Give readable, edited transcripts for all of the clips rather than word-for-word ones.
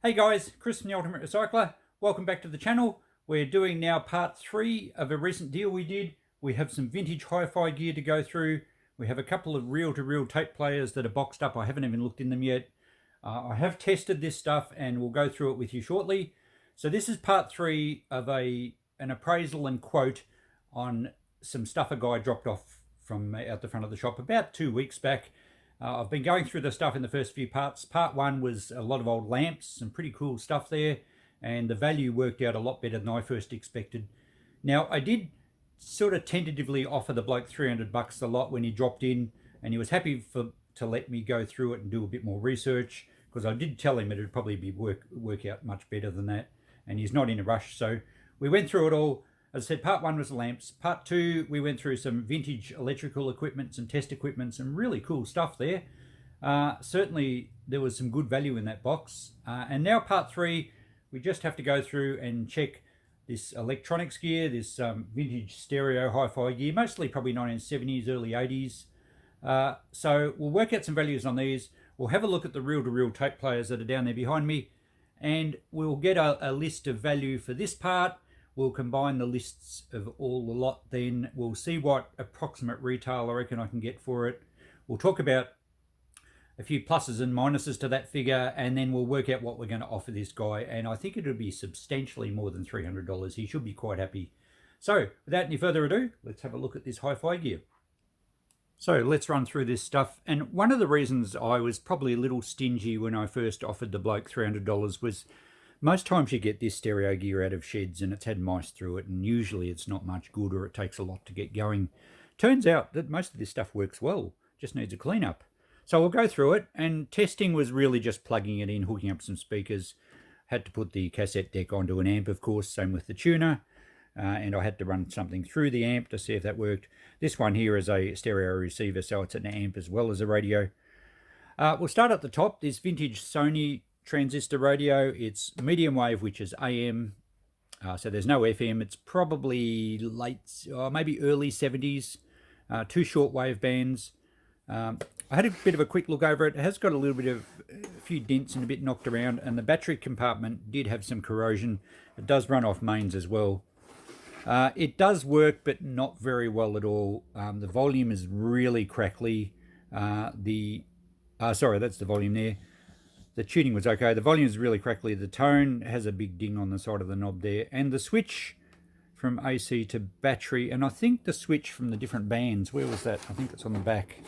Hey guys, Chris from the Ultimate Recycler. Welcome back to the channel. We're doing now part 3 of a recent deal we did. We have some vintage hi-fi gear to go through. We have a couple of reel-to-reel tape players that are boxed up. I haven't even looked in them yet. I have tested this stuff and we'll go through it with you shortly. So this is part 3 of an appraisal and quote on some stuff a guy dropped off from out the front of the shop about 2 weeks back. I've been going through the stuff in the first few parts. Part 1 was a lot of old lamps, some pretty cool stuff there, and the value worked out a lot better than I first expected. Now, I did sort of tentatively offer the bloke $300 a lot when he dropped in, and he was happy to let me go through it and do a bit more research, because I did tell him it would probably be work out much better than that, and he's not in a rush. So we went through it all. As I said, part 1 was the lamps. Part 2, we went through some vintage electrical equipment, some test equipment, some really cool stuff there. Certainly, there was some good value in that box. And now part 3, we just have to go through and check this electronics gear, this vintage stereo hi-fi gear, mostly probably 1970s, early 80s. So we'll work out some values on these. We'll have a look at the reel-to-reel tape players that are down there behind me. And we'll get a list of value for this part. We'll combine the lists of all the lot, then we'll see what approximate retail I reckon I can get for it. We'll talk about a few pluses and minuses to that figure, and then we'll work out what we're going to offer this guy. And I think it'll be substantially more than $300. He should be quite happy. So without any further ado, let's have a look at this hi-fi gear. So let's run through this stuff. And one of the reasons I was probably a little stingy when I first offered the bloke $300 was most times you get this stereo gear out of sheds and it's had mice through it, and usually it's not much good or it takes a lot to get going. Turns out that most of this stuff works well, just needs a cleanup. So we'll go through it, and testing was really just plugging it in, hooking up some speakers. Had to put the cassette deck onto an amp, of course, same with the tuner. And I had to run something through the amp to see if that worked. This one here is a stereo receiver, so it's an amp as well as a radio. We'll start at the top. This vintage Sony Transistor radio. It's medium wave, which is AM, so there's no FM. It's probably late, maybe early 70s. 2 short wave bands. I had a bit of a quick look over it. It has got a few dents and a bit knocked around, and the battery compartment did have some corrosion. It does run off mains as well. It does work, but not very well at all. The volume is really crackly. Sorry, that's the volume there. The tuning was okay. The volume is really crackly. The tone has a big ding on the side of the knob there. And the switch from AC to battery, and I think the switch from the different bands, where was that? I think it's on the back.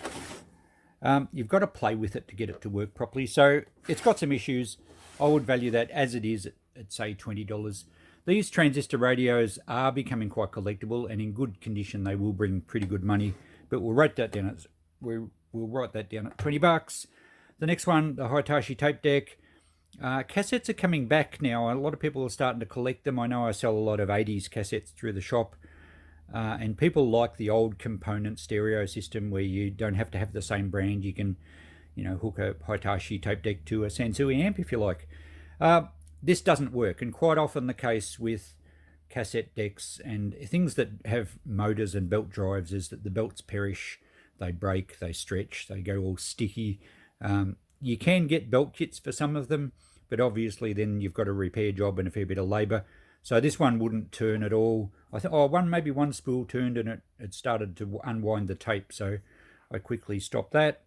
You've got to play with it to get it to work properly. So it's got some issues. I would value that as it is at say $20. These transistor radios are becoming quite collectible, and in good condition they will bring pretty good money. But we'll write that down at $20. The next one, the Hitachi tape deck. Cassettes are coming back now. A lot of people are starting to collect them. I know I sell a lot of 80s cassettes through the shop. And people like the old component stereo system where you don't have to have the same brand. You can, hook a Hitachi tape deck to a Sansui amp if you like. This doesn't work, and quite often the case with cassette decks and things that have motors and belt drives is that the belts perish, they break, they stretch, they go all sticky. You can get belt kits for some of them, but obviously then you've got a repair job and a fair bit of labour. So this one wouldn't turn at all. I think maybe one spool turned and it started to unwind the tape, so I quickly stopped that.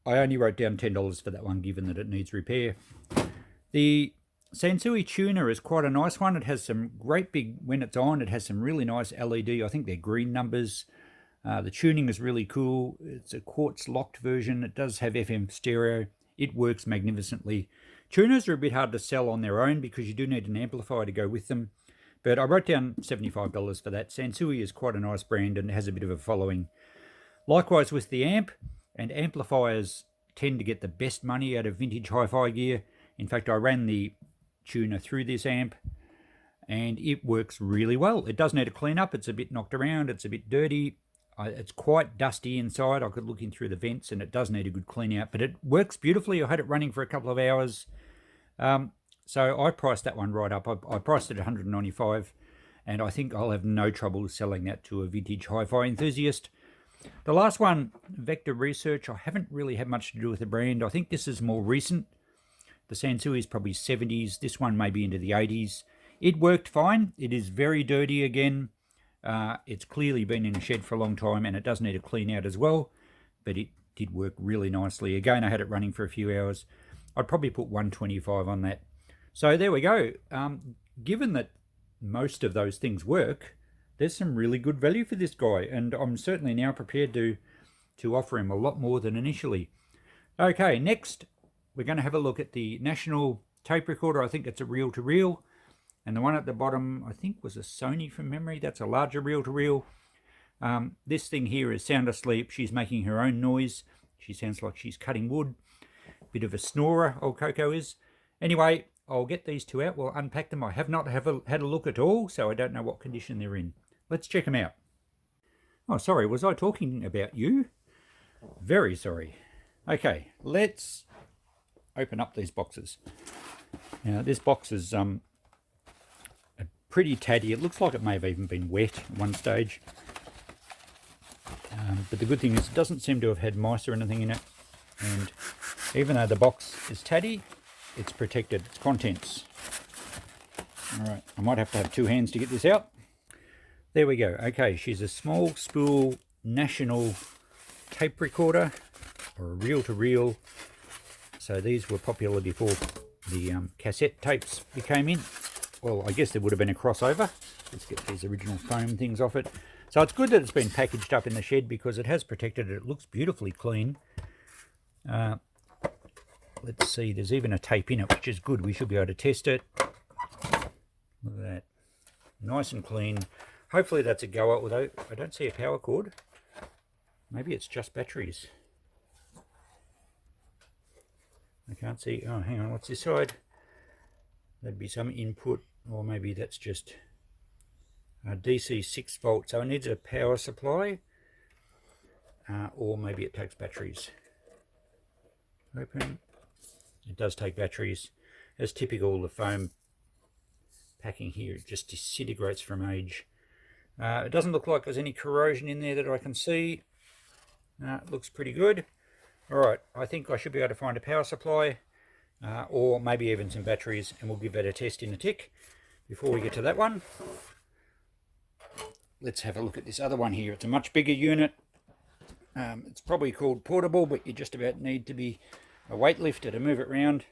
I only wrote down $10 for that one, given that it needs repair. The Sansui Tuna is quite a nice one. It has some great big, when it's on, it has some really nice LED. I think they're green numbers. The tuning is really cool. It's a quartz locked version. It does have FM stereo. It works magnificently. Tuners are a bit hard to sell on their own because you do need an amplifier to go with them. But I wrote down $75 for that. Sansui is quite a nice brand and has a bit of a following. Likewise with the amp, and amplifiers tend to get the best money out of vintage hi-fi gear. In fact, I ran the tuner through this amp and it works really well. It does need a clean up. It's a bit knocked around. It's a bit dirty. It's quite dusty inside. I could look in through the vents and it does need a good clean out, but it works beautifully. I had it running for a couple of hours. So I priced that one right up. I priced it at $195, and I think I'll have no trouble selling that to a vintage hi-fi enthusiast. The last one, Vector Research, I haven't really had much to do with the brand. I think this is more recent. The Sansui is probably 70s. This one may be into the 80s. It worked fine. It is very dirty again. It's clearly been in a shed for a long time, and it does need a clean out as well. But it did work really nicely. Again, I had it running for a few hours. I'd probably put 125 on that. So there we go. Given that most of those things work, there's some really good value for this guy, and I'm certainly now prepared to offer him a lot more than initially. Okay, next we're going to have a look at the National tape recorder. I think it's a reel-to-reel, and the one at the bottom I think was a Sony from memory. That's a larger reel-to-reel. This thing here is sound asleep. She's making her own noise. She sounds like she's cutting wood. Bit of a snorer, old Coco is. Anyway, I'll get these two out. We'll unpack them. I have not had a look at all, so I don't know what condition they're in. Let's check them out. Oh, sorry, was I talking about you? Very sorry. Okay, let's open up these boxes. Now, this box is pretty tatty. It looks like it may have even been wet at one stage. But the good thing is it doesn't seem to have had mice or anything in it. And even though the box is tatty, it's protected. Its contents. All right, I might have to have two hands to get this out. There we go. Okay, she's a small spool National tape recorder, or a reel-to-reel. So these were popular before the cassette tapes became in. Well, I guess there would have been a crossover. Let's get these original foam things off it. So it's good that it's been packaged up in the shed because it has protected it. It looks beautifully clean. Let's see, there's even a tape in it, which is good. We should be able to test it. Look at that. Nice and clean. Hopefully that's a goer, although I don't see a power cord. Maybe it's just batteries. I can't see. Oh, hang on, what's this side? There'd be some input, or maybe that's just a DC 6 volt. So it needs a power supply, or maybe it takes batteries. Open. It does take batteries. As typical, the foam packing here, it just disintegrates from age. It doesn't look like there's any corrosion in there that I can see. It looks pretty good. Alright, I think I should be able to find a power supply, or maybe even some batteries, and we'll give that a test in a tick. Before we get to that one, let's have a look at this other one here. It's a much bigger unit. It's probably called portable, but you just about need to be a weightlifter to move it around.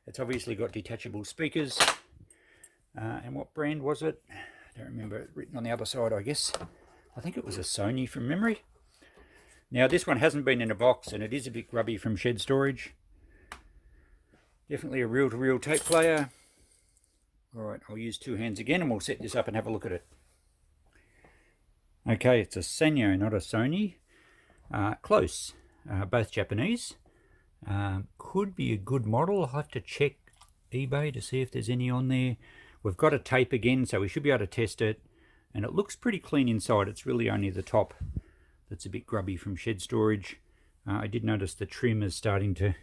It's obviously got detachable speakers. And what brand was it? I don't remember. It written on the other side, I guess. I think it was a Sony from memory. Now, this one hasn't been in a box, and it is a bit grubby from shed storage. Definitely a reel-to-reel tape player. Alright, I'll use two hands again, and we'll set this up and have a look at it. Okay, it's a Sanyo, not a Sony. Close. Both Japanese. Could be a good model. I'll have to check eBay to see if there's any on there. We've got a tape again, so we should be able to test it. And it looks pretty clean inside. It's really only the top that's a bit grubby from shed storage. I did notice the trim is starting to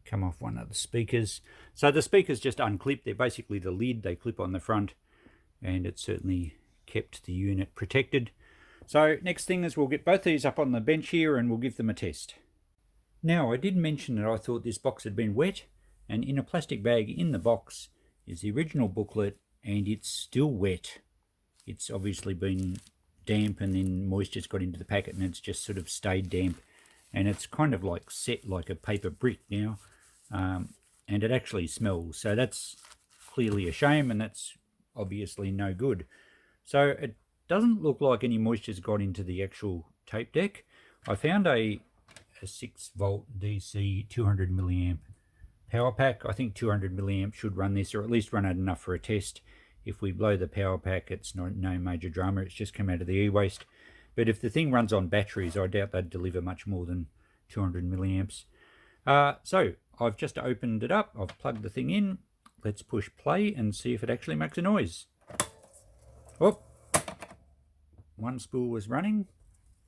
come off one of the speakers. So the speakers just unclip. They're basically the lid. They clip on the front. And it certainly kept the unit protected. So next thing is we'll get both these up on the bench here and we'll give them a test. Now, I did mention that I thought this box had been wet, and in a plastic bag in the box is the original booklet, and it's still wet. It's obviously been damp, and then moisture's got into the packet, and it's just sort of stayed damp. And it's kind of like set like a paper brick now, and it actually smells. So that's clearly a shame, and that's obviously no good. So it doesn't look like any moisture's got into the actual tape deck. I found a 6 volt DC 200 milliamp power pack. I think 200 milliamp should run this, or at least run it enough for a test. If we blow the power pack, it's no major drama. It's just come out of the e-waste. But if the thing runs on batteries, I doubt they'd deliver much more than 200 milliamps. So I've just opened it up. I've plugged the thing in. Let's push play and see if it actually makes a noise. Oh, one spool was running.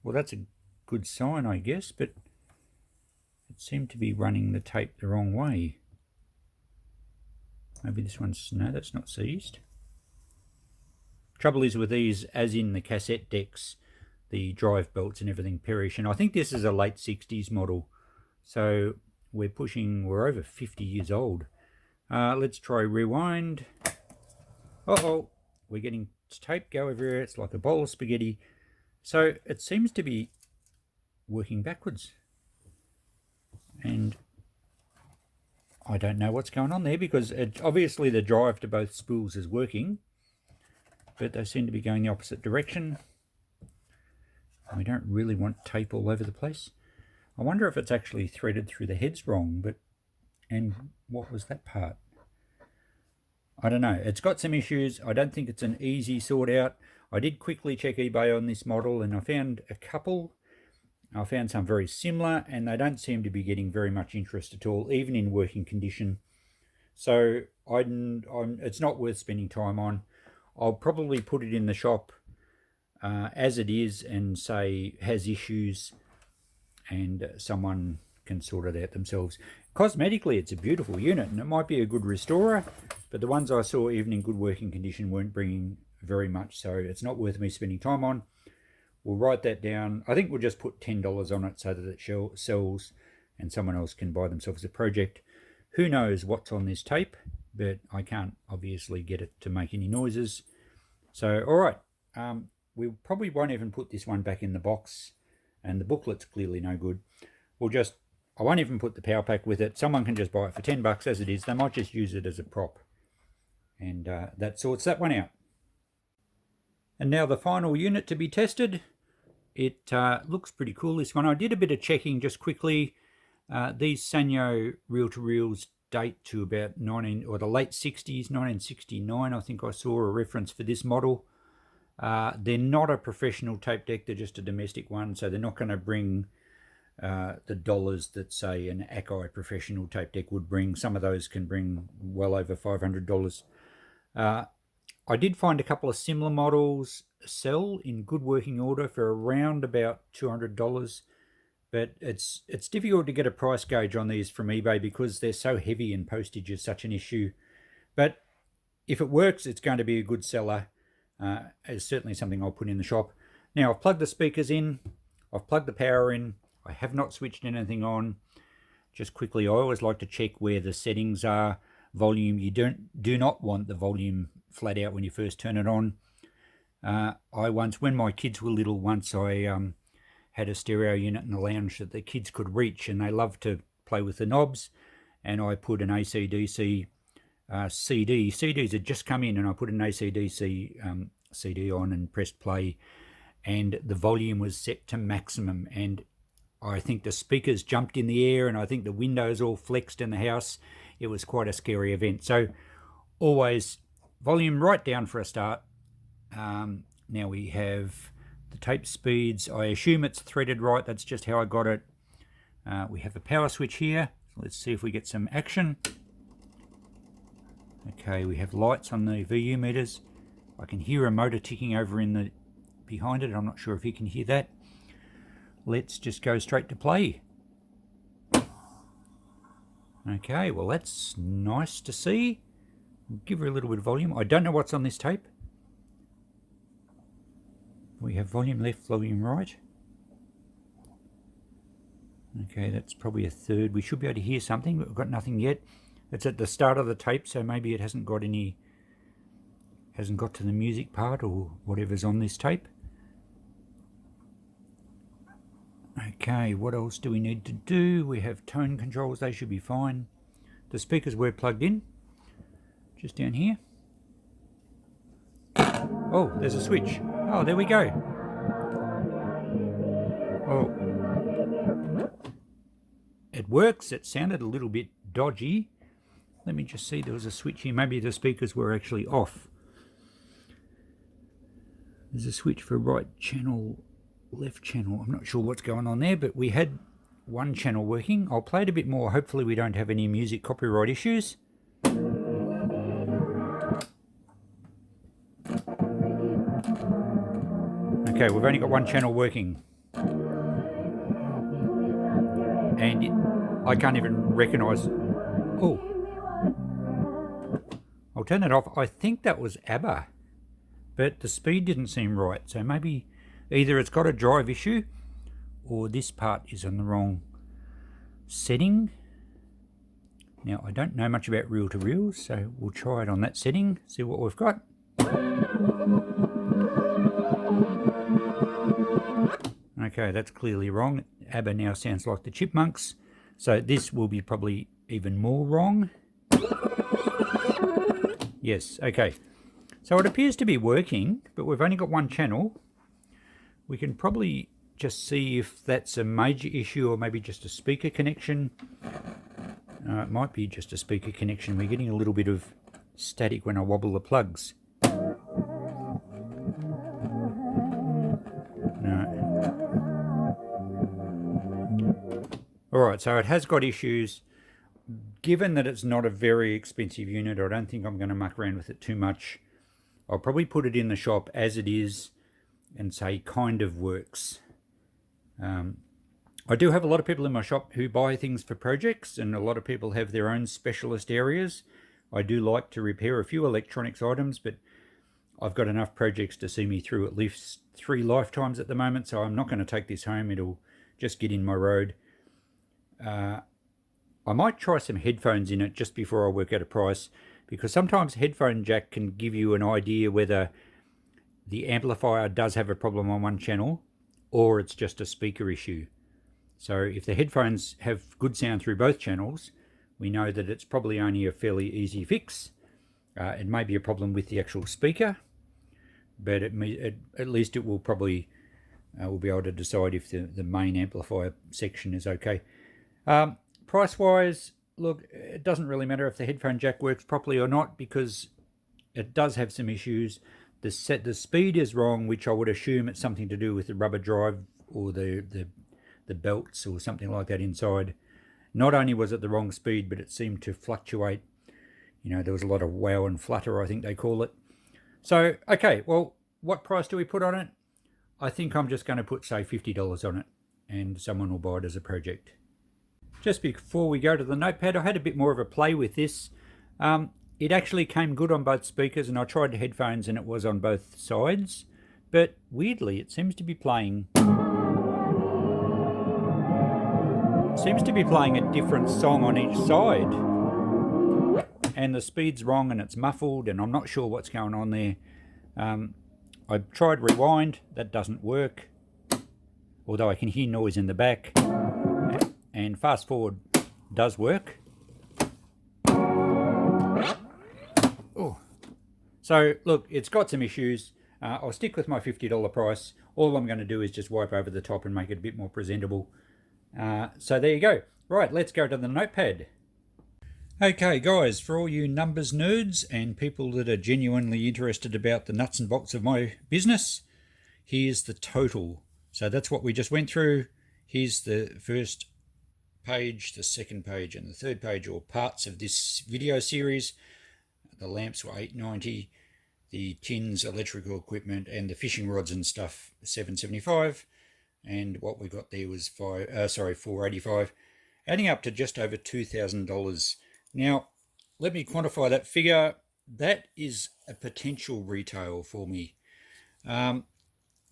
Well, that's a good sign, I guess, but it seemed to be running the tape the wrong way. Maybe this one's... no, that's not seized. Trouble is with these, as in the cassette decks, the drive belts and everything perish. And I think this is a late 60s model. So we're over 50 years old. Let's try rewind. Uh-oh, we're getting tape go everywhere. It's like a bowl of spaghetti. So it seems to be working backwards. And I don't know what's going on there, because obviously the drive to both spools is working, but they seem to be going the opposite direction. We don't really want tape all over the place. I wonder if it's actually threaded through the heads wrong, and what was that part? I don't know. It's got some issues. I don't think it's an easy sort out. I did quickly check eBay on this model, and I found a couple. I found some very similar, and they don't seem to be getting very much interest at all, even in working condition. So it's not worth spending time on. I'll probably put it in the shop as it is and say has issues, and someone can sort it out themselves. Cosmetically, it's a beautiful unit, and it might be a good restorer, but the ones I saw even in good working condition weren't bringing very much, so it's not worth me spending time on. We'll write that down. I think we'll just put $10 on it so that it sells and someone else can buy themselves a project. Who knows what's on this tape, but I can't obviously get it to make any noises. So, all right, we probably won't even put this one back in the box, and the booklet's clearly no good. I won't even put the power pack with it. Someone can just buy it for $10 as it is. They might just use it as a prop. And that sorts that one out. And now the final unit to be tested. It looks pretty cool, this one. I did a bit of checking just quickly. These Sanyo reel-to-reels date to about the late 60s, 1969. I think I saw a reference for this model. They're not a professional tape deck. They're just a domestic one, so they're not going to bring the dollars that, say, an Akai professional tape deck would bring. Some of those can bring well over $500. I did find a couple of similar models sell in good working order for around about $200, but it's difficult to get a price gauge on these from eBay because they're so heavy and postage is such an issue. But if it works, it's going to be a good seller. It's certainly something I'll put in the shop. Now, I've plugged the speakers in. I've plugged the power in. I have not switched anything on. Just quickly, I always like to check where the settings are. Volume, you do not want the volume flat out when you first turn it on. When my kids were little, I had a stereo unit in the lounge that the kids could reach, and they loved to play with the knobs, and I put an AC/DC CD. CDs had just come in, and I put an AC/DC CD on and pressed play, and the volume was set to maximum, and I think the speakers jumped in the air, and I think the windows all flexed in the house. It was quite a scary event. So always volume right down for a start. Now we have the tape speeds. I assume it's threaded right. That's just how I got it. We have a power switch here. Let's see if we get some action. Okay, we have lights on the VU meters. I can hear a motor ticking over behind it. I'm not sure if you can hear that. Let's just go straight to play. Okay, well that's nice to see. Give her a little bit of volume. I don't know what's on this tape. We have volume left, volume right. Okay, that's probably a third. We should be able to hear something, but we've got nothing yet. It's at the start of the tape, so maybe it hasn't got to the music part or whatever's on this tape. Okay, what else do we need to do? We have tone controls, they should be fine. The speakers were plugged in, just down here. Oh, there's a switch. Oh, there we go. Oh. It works. It sounded a little bit dodgy. Let me just see, there was a switch here. Maybe the speakers were actually off. There's a switch for right channel, left channel. I'm not sure what's going on there, but we had one channel working. I'll play it a bit more. Hopefully we don't have any music copyright issues. Okay, we've only got one channel working. And I can't even recognise... Oh. I'll turn that off. I think that was ABBA. But the speed didn't seem right. So maybe either it's got a drive issue or this part is on the wrong setting. Now, I don't know much about reel-to-reel, so we'll try it on that setting, see what we've got. Okay, that's clearly wrong. ABBA now sounds like the Chipmunks, so this will be probably even more wrong. Yes, okay. So it appears to be working, but we've only got one channel. We can probably just see if that's a major issue or maybe just a speaker connection. It might be just a speaker connection. We're getting a little bit of static when I wobble the plugs. Alright, so it has got issues. Given that it's not a very expensive unit, I don't think I'm going to muck around with it too much. I'll probably put it in the shop as it is and say kind of works. I do have a lot of people in my shop who buy things for projects, and a lot of people have their own specialist areas. I do like to repair a few electronics items, but I've got enough projects to see me through at least 3 lifetimes at the moment, so I'm not going to take this home. It'll just get in my road. I might try some headphones in it just before I work out a price, because sometimes headphone jack can give you an idea whether the amplifier does have a problem on one channel or it's just a speaker issue. So if the headphones have good sound through both channels, we know that it's probably only a fairly easy fix. It may be a problem with the actual speaker, but at least it will probably we'll be able to decide if the main amplifier section is okay. Price wise, look, it doesn't really matter if the headphone jack works properly or not, because it does have some issues. The speed is wrong, which I would assume it's something to do with the rubber drive or the belts or something like that inside. Not only was it the wrong speed, but it seemed to fluctuate. You know, there was a lot of wow and flutter, I think they call it. So, okay, well, what price do we put on it? I think I'm just going to put, say, $50 on it, and someone will buy it as a project. Just before we go to the notepad, I had a bit more of a play with this. It actually came good on both speakers, and I tried the headphones and it was on both sides. But weirdly, it seems to be playing a different song on each side. And the speed's wrong and it's muffled, and I'm not sure what's going on there. I tried rewind, that doesn't work. Although I can hear noise in the back. And fast forward does work. Oh. So look, it's got some issues. I'll stick with my $50 price. All I'm going to do is just wipe over the top and make it a bit more presentable. So there you go. Right, let's go to the notepad. Okay guys, for all you numbers nerds and people that are genuinely interested about the nuts and bolts of my business, here's the total. So that's what we just went through. Here's the first page, the second page, and the third page, or parts of this video series. The lamps were $8.90, the tins, electrical equipment, and the fishing rods and stuff $7.75, and what we got there was $4.85, adding up to just over $2,000. Now, let me quantify that figure. That is a potential retail for me.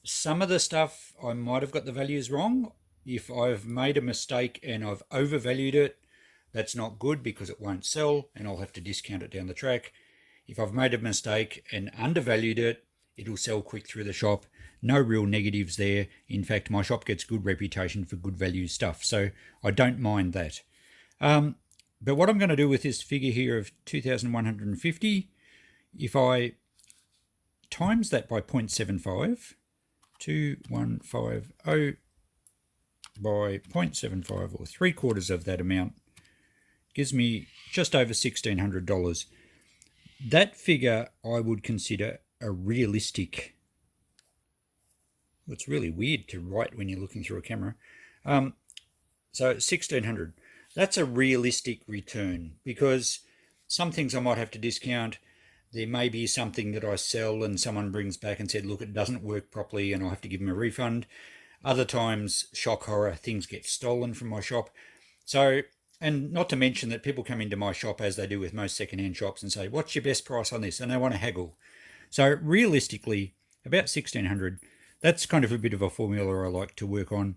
Some of the stuff I might have got the values wrong. If I've made a mistake and I've overvalued it, that's not good because it won't sell and I'll have to discount it down the track. If I've made a mistake and undervalued it, it'll sell quick through the shop. No real negatives there. In fact, my shop gets good reputation for good value stuff, so I don't mind that. But what I'm going to do with this figure here of 2,150, if I times that by 0.75, 2150 by 0.75, or 3/4 of that amount, gives me just over $1,600. That figure I would consider a realistic. It's really weird to write when you're looking through a camera. So $1,600. That's a realistic return, because some things I might have to discount. There may be something that I sell and someone brings back and said, look, it doesn't work properly, and I'll have to give them a refund. Other times, shock horror, things get stolen from my shop. So, and not to mention that people come into my shop, as they do with most secondhand shops, and say, what's your best price on this? And they want to haggle. So realistically, about $1,600, that's kind of a bit of a formula I like to work on.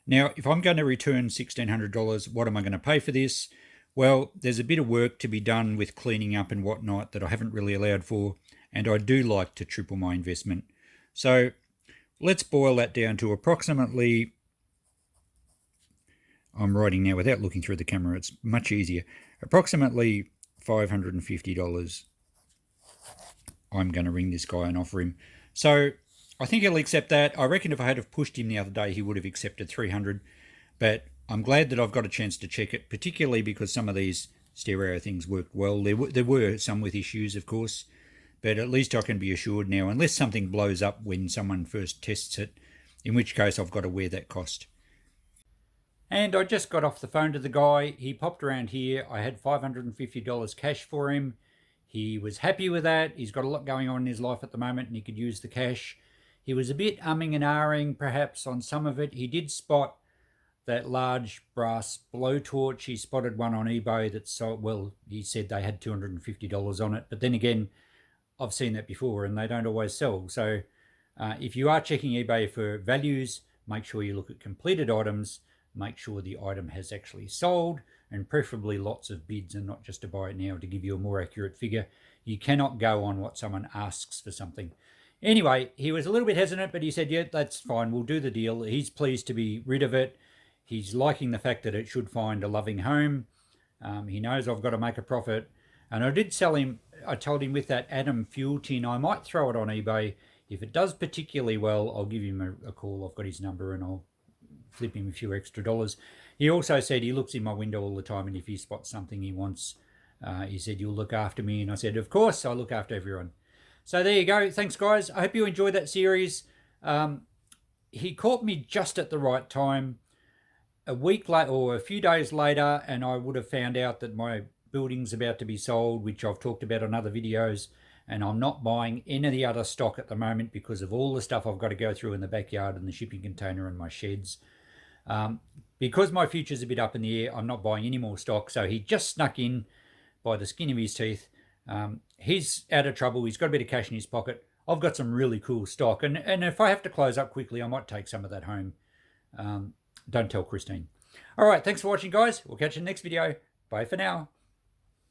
Now, if I'm going to return $1,600, what am I going to pay for this? Well, there's a bit of work to be done with cleaning up and whatnot that I haven't really allowed for, and I do like to triple my investment. So let's boil that down to approximately, I'm writing now without looking through the camera, it's much easier, approximately $550. I'm going to ring this guy and offer him. So I think he'll accept that. I reckon if I had have pushed him the other day, he would have accepted 300. But I'm glad that I've got a chance to check it, particularly because some of these stereo things worked well. There were some with issues, of course, but at least I can be assured now, unless something blows up when someone first tests it, in which case I've got to wear that cost. And I just got off the phone to the guy. He popped around here. I had $550 cash for him. He was happy with that. He's got a lot going on in his life at the moment and he could use the cash. He was a bit umming and ahhing perhaps on some of it. He did spot that large brass blowtorch. He spotted one on eBay that sold, well, he said they had $250 on it. But then again, I've seen that before and they don't always sell. So if you are checking eBay for values, make sure you look at completed items, make sure the item has actually sold, and preferably lots of bids and not just to buy it now to give you a more accurate figure. You cannot go on what someone asks for something. Anyway, he was a little bit hesitant, but he said, yeah, that's fine, we'll do the deal. He's pleased to be rid of it. He's liking the fact that it should find a loving home. He knows I've got to make a profit. And I did sell him, I told him with that Atom fuel tin, I might throw it on eBay. If it does particularly well, I'll give him a call. I've got his number and I'll flip him a few extra dollars. He also said he looks in my window all the time, and if he spots something he wants, he said, you'll look after me. And I said, of course, I look after everyone. So there you go. Thanks, guys. I hope you enjoyed that series. He caught me just at the right time. A week later, or a few days later, and I would have found out that my building's about to be sold, which I've talked about on other videos, and I'm not buying any of the other stock at the moment because of all the stuff I've got to go through in the backyard and the shipping container and my sheds. Because my future's a bit up in the air, I'm not buying any more stock. So he just snuck in by the skin of his teeth. He's out of trouble. He's got a bit of cash in his pocket. I've got some really cool stock. And if I have to close up quickly, I might take some of that home. Don't tell Christine. All right, thanks for watching, guys. We'll catch you in the next video. Bye for now.